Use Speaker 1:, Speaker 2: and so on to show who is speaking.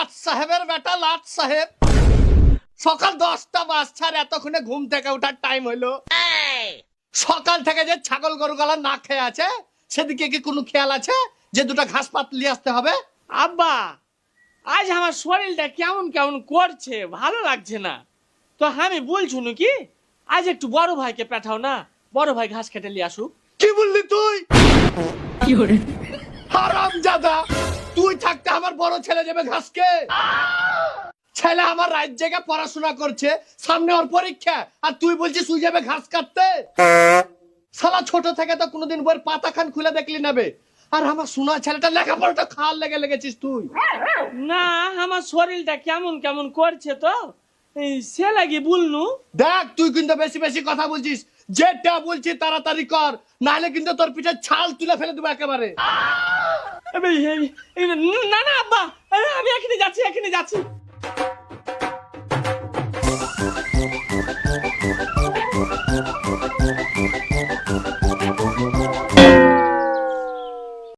Speaker 1: লাট সাহেবের বেটা লাট সাহেব, সকাল 10টা বাজছে, এতক্ষণে ঘুম থেকে ওঠার টাইম হইলো? সকাল থেকে যে ছাগল গরু গালা না খেয়ে আছে, সেদিকে কি কোনো খেয়াল আছে যে দুটো ঘাস পাত নিয়ে আসতে হবে?
Speaker 2: আব্বা, আজ আমার শরীরটা কেমন কেমন করছে, ভালো লাগছে না। তো আমি বলছি কি, আজ একটু বড় ভাইকে পাঠাও না, বড় ভাই ঘাস কেটে নিয়ে আসুক।
Speaker 1: কি বললি তুই? হারামজাদা, তুই থাকতে আমার বড় ছেলে যাবে ঘাসকে? ছেলে আমার রাত জেগে পড়াশোনা করছে, সামনে ওর পরীক্ষা, আর তুই বলছিস তুই যাবে ঘাস কাটতে? শালা ছোট থেকে তো কোনোদিন বইয়ের পাতা খান খুলে দেখলি নেবে, আর আমার সোনা ছেলেটা লেখাপড়াটা খাওয়ার লেগে লেগেছিস তুই।
Speaker 2: না, আমার শরীরটা কেমন কেমন করছে, তো সে লাগি বলনু।
Speaker 1: দেখ, তুই কিন্তু বেশি বেশি কথা বলছিস, যেটা বলছি তাড়াতাড়ি কর, নাহলে কিন্তু তোর পিঠে ছাল তুলে ফেলে দেবো একেবারে।
Speaker 2: না না আব্বা, আমি এখানে যাচ্ছি, এখানে যাচ্ছি।